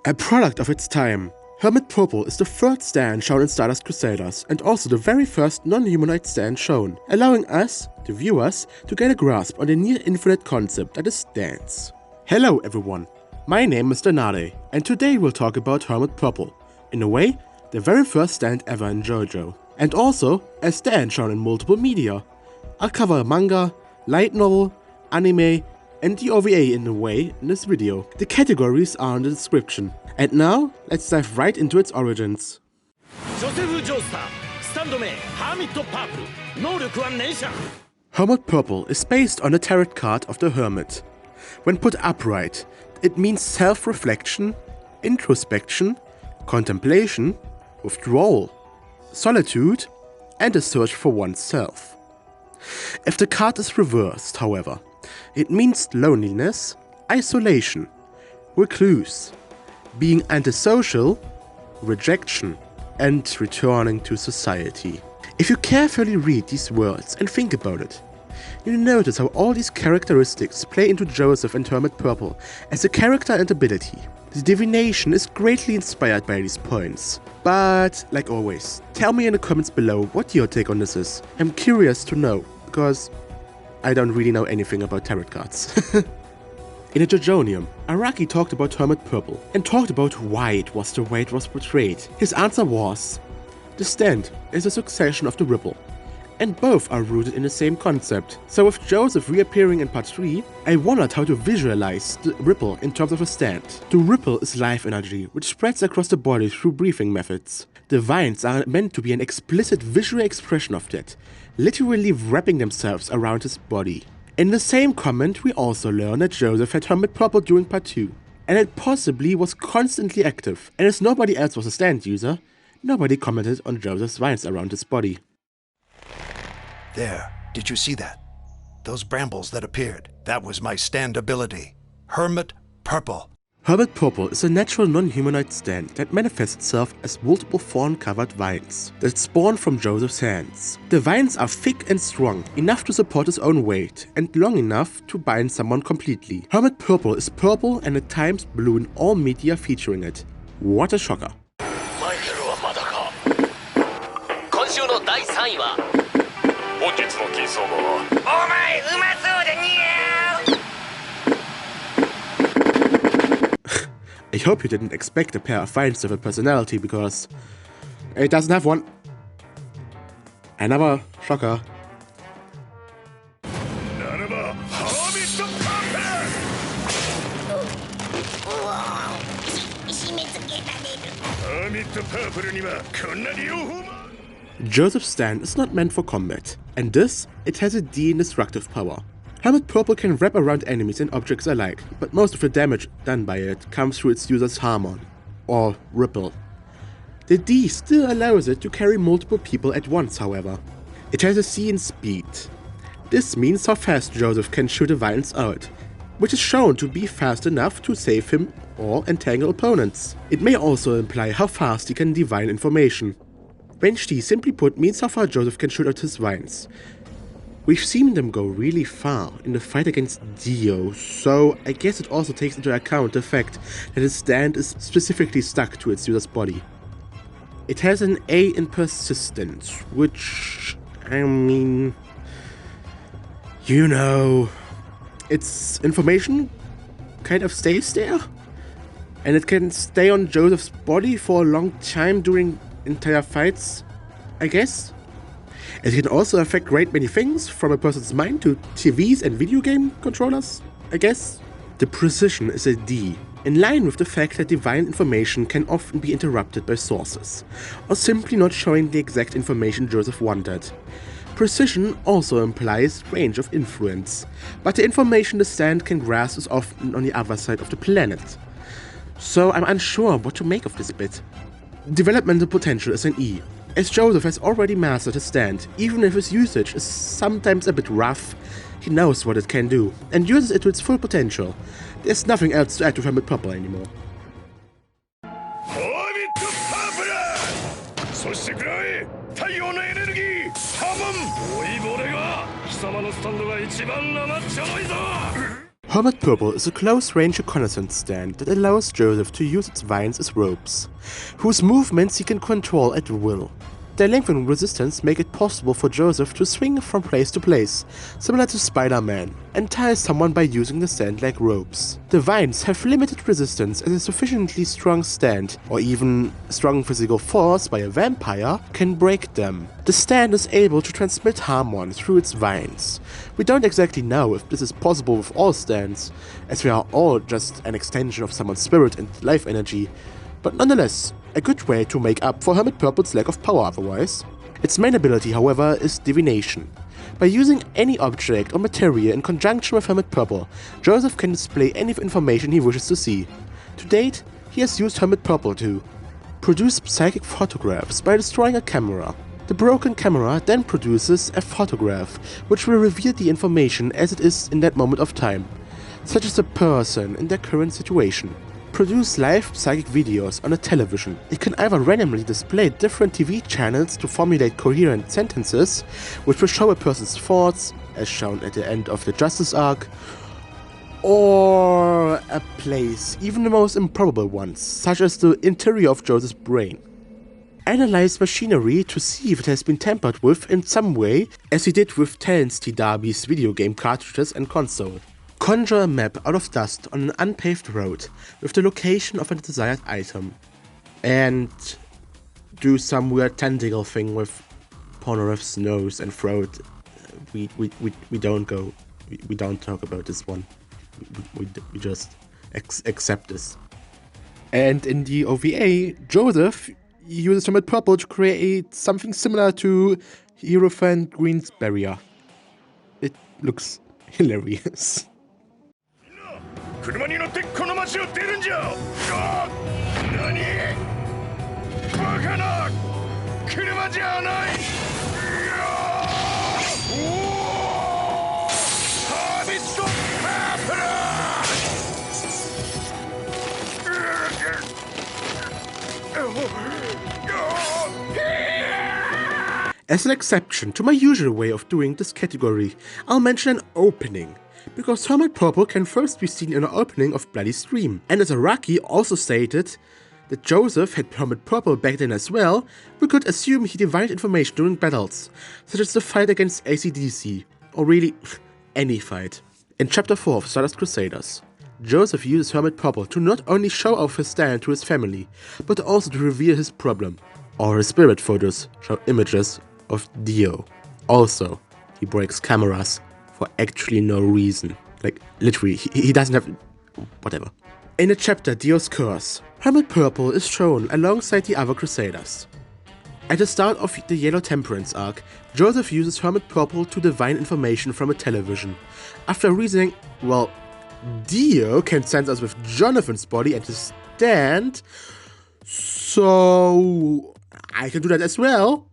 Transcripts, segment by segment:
A product of its time, Hermit Purple is the third stand shown in Stardust Crusaders and also the very first non-humanoid stand shown, allowing us, the viewers, to get a grasp on the near-infinite concept that is stands. Hello everyone, my name is TheNadei, and today we'll talk about Hermit Purple, in a way, the very first stand ever in JoJo, and also a stand shown in multiple media. I'll cover a manga, light novel, anime, and the OVA in a way in this video. The categories are in the description. And now, let's dive right into its origins. Hermit Purple is based on the tarot card of the Hermit. When put upright, it means self-reflection, introspection, contemplation, withdrawal, solitude, and a search for oneself. If the card is reversed, however, it means loneliness, isolation, recluse, being antisocial, rejection, and returning to society. If you carefully read these words and think about it, you'll notice how all these characteristics play into Joseph and Hermit Purple as a character and ability. The divination is greatly inspired by these points. But, like always, tell me in the comments below what your take on this is. I'm curious to know, because I don't really know anything about tarot cards. In a JoJonium, Araki talked about Hermit Purple and talked about why it was the way it was portrayed. His answer was, the stand is a succession of the ripple, and both are rooted in the same concept. So with Joseph reappearing in part 3, I wondered how to visualize the ripple in terms of a stand. The ripple is life energy, which spreads across the body through breathing methods. The vines are meant to be an explicit visual expression of that, literally wrapping themselves around his body. In the same comment, we also learn that Joseph had Hermit Purple during part 2, and it possibly was constantly active, and as nobody else was a stand user, nobody commented on Joseph's vines around his body. There, did you see that? Those brambles that appeared, that was my stand ability. Hermit Purple. Hermit Purple is a natural non-humanoid stand that manifests itself as multiple thorn-covered vines that spawn from Joseph's hands. The vines are thick and strong, enough to support his own weight, and long enough to bind someone completely. Hermit Purple is purple and at times blue in all media featuring it. What a shocker. I hope you didn't expect a pair of vines with a personality, because it doesn't have one. Another shocker. Joseph's stand is not meant for combat, and thus, it has a D in destructive power. Hermit Purple can wrap around enemies and objects alike, but most of the damage done by it comes through its user's Harmon, or Ripple. The D still allows it to carry multiple people at once, however. It has a C in speed. This means how fast Joseph can shoot the vines out, which is shown to be fast enough to save him or entangle opponents. It may also imply how fast he can divine information. Range D, simply put, means how far Joseph can shoot out his vines. We've seen them go really far in the fight against Dio, so I guess it also takes into account the fact that his stand is specifically stuck to its user's body. It has an A in persistence, which, I mean, you know, its information kind of stays there, and it can stay on Joseph's body for a long time during entire fights, I guess. It can also affect great many things, from a person's mind to TVs and video game controllers, I guess. The precision is a D, in line with the fact that divine information can often be interrupted by sources, or simply not showing the exact information Joseph wanted. Precision also implies range of influence, but the information the stand can grasp is often on the other side of the planet. So I'm unsure what to make of this bit. Developmental potential is an E, as Joseph has already mastered his stand. Even if his usage is sometimes a bit rough, he knows what it can do, and uses it to its full potential. There's nothing else to add to Hermit Purple anymore. Hermit Purple is a close-range reconnaissance stand that allows Joseph to use its vines as ropes, whose movements he can control at will. Their length and resistance make it possible for Joseph to swing from place to place, similar to Spider-Man, and tie someone by using the stand like ropes. The vines have limited resistance as a sufficiently strong stand, or even strong physical force by a vampire, can break them. The stand is able to transmit harmon through its vines. We don't exactly know if this is possible with all stands, as we are all just an extension of someone's spirit and life energy, but nonetheless, a good way to make up for Hermit Purple's lack of power otherwise. Its main ability, however, is divination. By using any object or material in conjunction with Hermit Purple, Joseph can display any information he wishes to see. To date, he has used Hermit Purple to produce psychic photographs by destroying a camera. The broken camera then produces a photograph, which will reveal the information as it is in that moment of time, such as a person in their current situation. Produce live psychic videos on a television. It can either randomly display different TV channels to formulate coherent sentences, which will show a person's thoughts, as shown at the end of the Justice arc, or a place, even the most improbable ones, such as the interior of Joseph's brain. Analyze machinery to see if it has been tampered with in some way, as he did with TheNadei's video game cartridges and console. Conjure a map out of dust on an unpaved road with the location of a desired item. And do some weird tentacle thing with Polnareff's nose and throat. We don't talk about this one. We just accept this. And in the OVA, Joseph uses Hermit Purple to create something similar to Hierophant Green's barrier. It looks hilarious. 車に乗ってこの街を出るんじゃ。何？バカな車じゃない。ハービストパープル。As an exception to my usual way of doing this category, I'll mention an opening, because Hermit Purple can first be seen in an opening of Bloody Stream, and as Araki also stated that Joseph had Hermit Purple back then as well, we could assume he divined information during battles, such as the fight against AC/DC, or really, any fight. In Chapter 4 of Stardust Crusaders, Joseph uses Hermit Purple to not only show off his stand to his family, but also to reveal his problem. All his spirit photos show images of Dio. Also, he breaks cameras for actually no reason. Like, literally, he doesn't have... whatever. In the chapter Dio's Curse, Hermit Purple is shown alongside the other Crusaders. At the start of the Yellow Temperance arc, Joseph uses Hermit Purple to divine information from a television. After reasoning, well, Dio can sense us with Jonathan's body and his stand, so I can do that as well.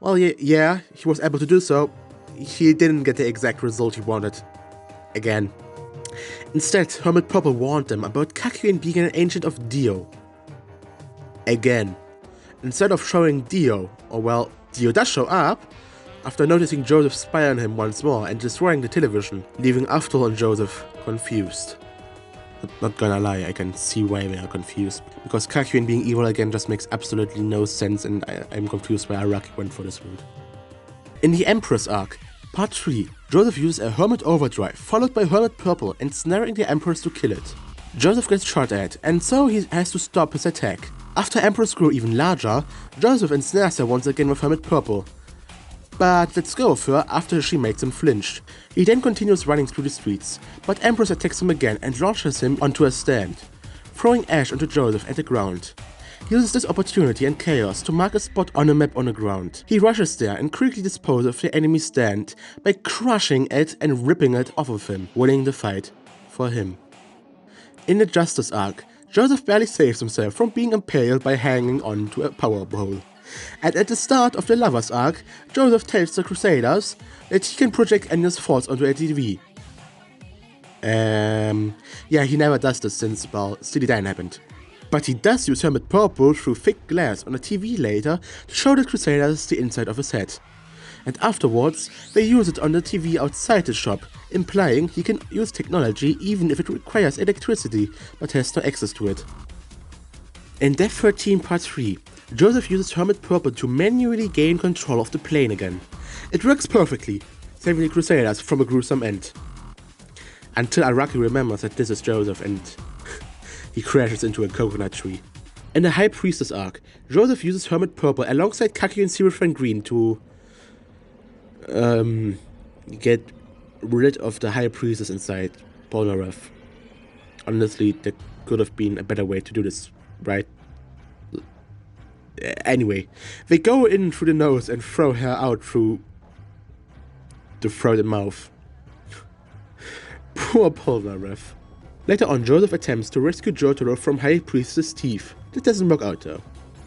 Well, yeah, he was able to do so. He didn't get the exact result he wanted. Again. Instead, Hermit Purple warned them about Kakyoin being an ancient of Dio. Again. Instead of showing Dio, or well, Dio does show up, after noticing Joseph spy on him once more and destroying the television, leaving Aftal and Joseph confused. Not gonna lie, I can see why they are confused, because Kakyoin being evil again just makes absolutely no sense, and I'm confused why Araki went for this route. In the Empress arc, Part 3, Joseph uses a Hermit Overdrive, followed by Hermit Purple, ensnaring the Empress to kill it. Joseph gets shot at, and so he has to stop his attack. After Empress grew even larger, Joseph ensnares her once again with Hermit Purple, but lets go of her after she makes him flinch. He then continues running through the streets, but Empress attacks him again and launches him onto a stand, throwing ash onto Joseph at the ground. He uses this opportunity and chaos to mark a spot on a map on the ground. He rushes there and quickly disposes of the enemy stand by crushing it and ripping it off of him, winning the fight for him. In the Justice arc, Joseph barely saves himself from being impaled by hanging onto a power pole. And at the start of the Lovers arc, Joseph tells the Crusaders that he can project Enya's thoughts onto a TV. Yeah, he never does this since, well, Steely Dan happened. But he does use Hermit Purple through thick glass on a TV later to show the Crusaders the inside of his head. and afterwards they use it on the TV outside the shop, implying he can use technology even if it requires electricity but has no access to it. In Death 13 Part 3, Joseph uses Hermit Purple to manually gain control of the plane again. It works perfectly, saving the Crusaders from a gruesome end. Until Araki remembers that this is Joseph and he crashes into a coconut tree. In the High Priestess arc, Joseph uses Hermit Purple alongside Kaki and Zero Friend Green to get rid of the High Priestess inside Polnareff. Honestly, there could have been a better way to do this, right? Anyway, they go in through the nose and throw her out through the throat and mouth. Poor Polnareff. Later on, Joseph attempts to rescue Jotaro from High Priestess' teeth. That doesn't work out though.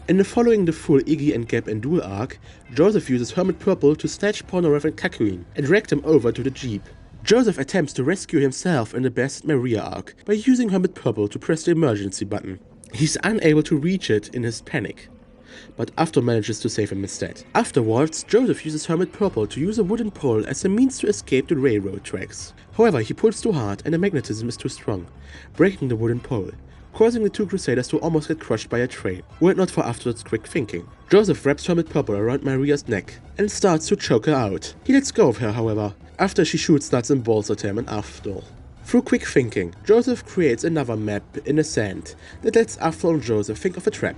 In the following the full Iggy and Gap and Duel arc, Joseph uses Hermit Purple to snatch Polnareff and Kakuin and drag them over to the Jeep. Joseph attempts to rescue himself in the Best Maria arc by using Hermit Purple to press the emergency button. He's unable to reach it in his panic, but After manages to save him instead. Afterwards, Joseph uses Hermit Purple to use a wooden pole as a means to escape the railroad tracks. However, he pulls too hard and the magnetism is too strong, breaking the wooden pole, causing the two Crusaders to almost get crushed by a train, were it not for afterwards quick thinking. Joseph wraps Hermit Purple around Maria's neck and starts to choke her out. He lets go of her, however, after she shoots nuts and balls at him and Afdol. Through quick thinking, Joseph creates another map in the sand that lets Afdol and Joseph think of a trap.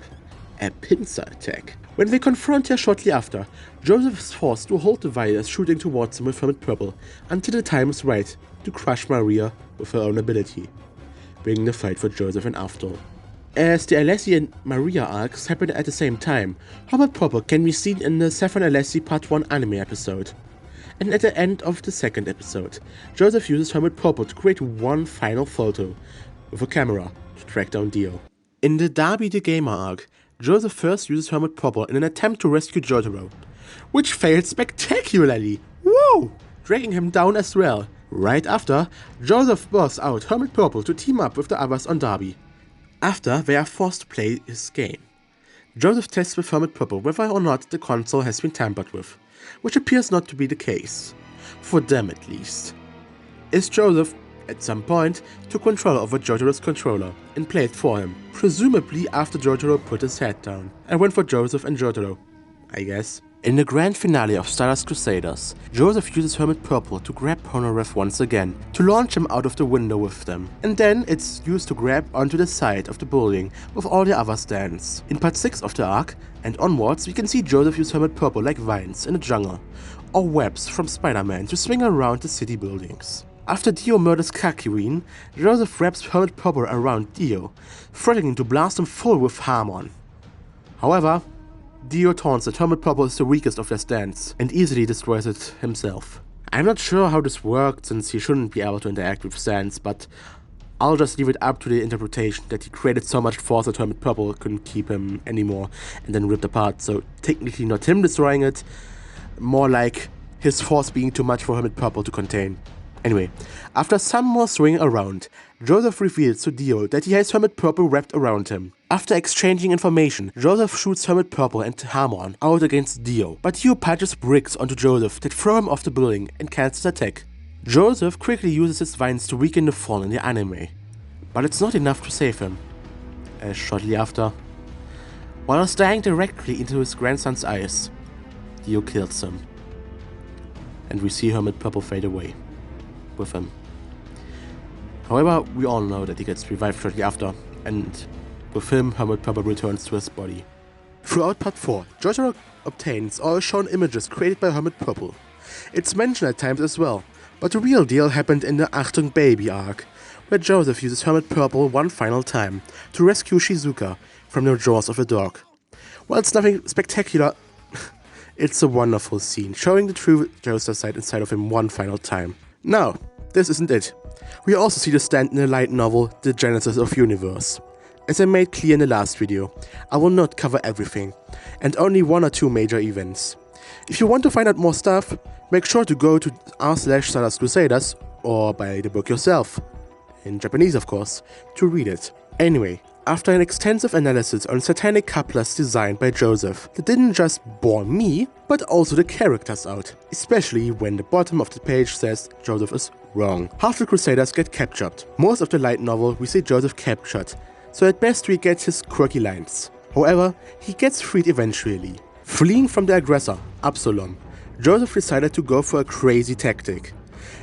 A pincer attack. When they confront her shortly after, Joseph is forced to hold the virus shooting towards him with Hermit Purple until the time is right to crush Maria with her own ability, bringing the fight for Joseph and Afdol. As the Alessi and Maria arcs happen at the same time, Hermit Purple can be seen in the Saffron Alessi Part 1 anime episode. And at the end of the second episode, Joseph uses Hermit Purple to create one final photo with a camera to track down Dio. In the Darby the Gamer arc, Joseph first uses Hermit Purple in an attempt to rescue Jotaro, which failed spectacularly, woo! Dragging him down as well. Right after, Joseph bursts out Hermit Purple to team up with the others on Darby. After, they are forced to play his game. Joseph tests with Hermit Purple whether or not the console has been tampered with, which appears not to be the case, for them at least. As Joseph, at some point, took control over Jotaro's controller and played for him, presumably after Jotaro put his head down, and went for Joseph and Jotaro, I guess. In the grand finale of Stardust Crusaders, Joseph uses Hermit Purple to grab Polnareff once again, to launch him out of the window with them, and then it's used to grab onto the side of the building with all the other stands. In part 6 of the arc, and onwards, we can see Joseph use Hermit Purple like vines in the jungle, or webs from Spider-Man to swing around the city buildings. After Dio murders Kakuin, Joseph wraps Hermit Purple around Dio, threatening to blast him full with Harmon. However, Dio taunts that Hermit Purple is the weakest of their stands, and easily destroys it himself. I'm not sure how this worked, since he shouldn't be able to interact with stands, but I'll just leave it up to the interpretation that he created so much force that Hermit Purple couldn't keep him anymore, and then ripped apart, so technically not him destroying it, more like his force being too much for Hermit Purple to contain. Anyway, after some more swinging around, Joseph reveals to Dio that he has Hermit Purple wrapped around him. After exchanging information, Joseph shoots Hermit Purple and Harmon out against Dio, but Dio punches bricks onto Joseph that throw him off the building and cancels the attack. Joseph quickly uses his vines to weaken the fall in the anime, but it's not enough to save him. Shortly after, while staring directly into his grandson's eyes, Dio kills him, and we see Hermit Purple fade away with him. However, we all know that he gets revived shortly after, and with him, Hermit Purple returns to his body. Throughout part 4, Jotaro obtains all shown images created by Hermit Purple. It's mentioned at times as well, but the real deal happened in the Achtung Baby arc, where Joseph uses Hermit Purple one final time to rescue Shizuka from the jaws of a dog. While it's nothing spectacular, it's a wonderful scene, showing the true Joestar side inside of him one final time. Now, this isn't it. We also see the stand in the light novel, The Genesis of Universe. As I made clear in the last video, I will not cover everything, and only one or two major events. If you want to find out more stuff, make sure to go to r/Stardust Crusaders, or buy the book yourself, in Japanese of course, to read it. Anyway, after an extensive analysis on satanic couplers designed by Joseph that didn't just bore me, but also the characters out, especially when the bottom of the page says Joseph is wrong. Half the Crusaders get captured. Most of the light novel we see Joseph captured, so at best we get his quirky lines. However, he gets freed eventually. Fleeing from the aggressor, Absalom, Joseph decided to go for a crazy tactic.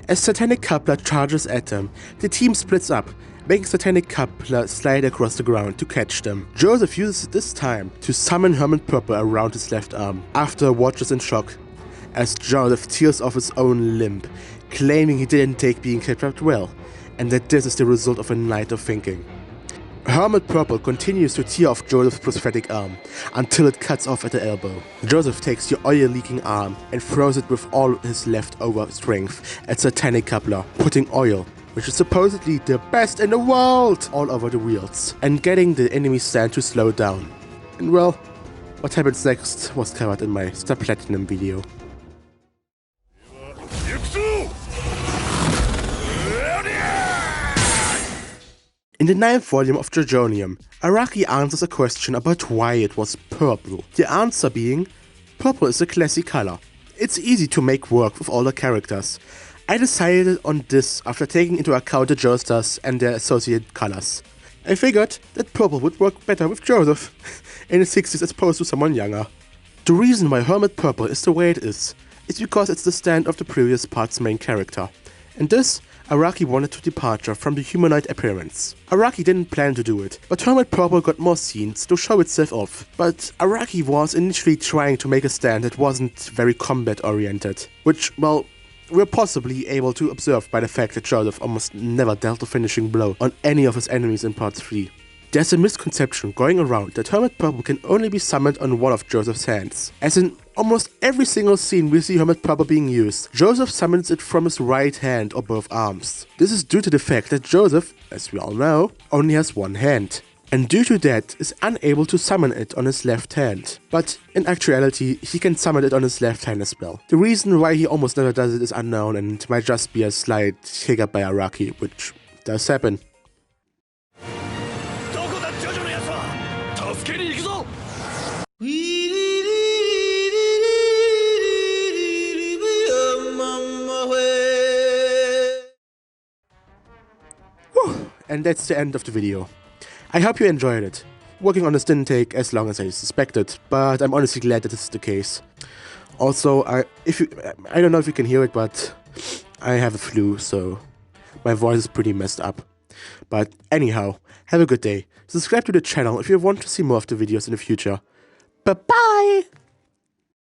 As Satanic Coupler charges at them, the team splits up, making Satanic Coupler slide across the ground to catch them. Joseph uses this time to summon Hermit Purple around his left arm, after watches in shock, as Joseph tears off his own limb, claiming he didn't take being captured well, and that this is the result of a night of thinking. Hermit Purple continues to tear off Joseph's prosthetic arm, until it cuts off at the elbow. Joseph takes the oil-leaking arm and throws it with all his leftover strength at Satanic Coupler, putting oil, which is supposedly the best in the world, all over the wheels, and getting the enemy stand to slow down. And well, what happens next was covered in my Star Platinum video. In the 9th volume of JoJonium, Araki answers a question about why it was purple. The answer being, purple is a classy color. It's easy to make work with all the characters. I decided on this after taking into account the Joestars and their associated colors. I figured that purple would work better with Joseph in the 60s as opposed to someone younger. The reason why Hermit Purple is the way it is because it's the stand of the previous part's main character. And this, Araki wanted to departure from the humanoid appearance. Araki didn't plan to do it, but Hermit Purple got more scenes to show itself off. But Araki was initially trying to make a stand that wasn't very combat oriented, which, well, we're possibly able to observe by the fact that Joseph almost never dealt a finishing blow on any of his enemies in part 3. There's a misconception going around that Hermit Purple can only be summoned on one of Joseph's hands. As in almost every single scene we see Hermit Purple being used, Joseph summons it from his right hand or both arms. This is due to the fact that Joseph, as we all know, only has one hand, and due to that is unable to summon it on his left hand. But in actuality, he can summon it on his left hand as well. The reason why he almost never does it is unknown and might just be a slight hiccup by Araki, which does happen. And that's the end of the video. I hope you enjoyed it. Working on this didn't take as long as I suspected, but I'm honestly glad that this is the case. Also, I don't know if you can hear it, but I have a flu, so my voice is pretty messed up. But anyhow, have a good day. Subscribe to the channel if you want to see more of the videos in the future. Bye-bye!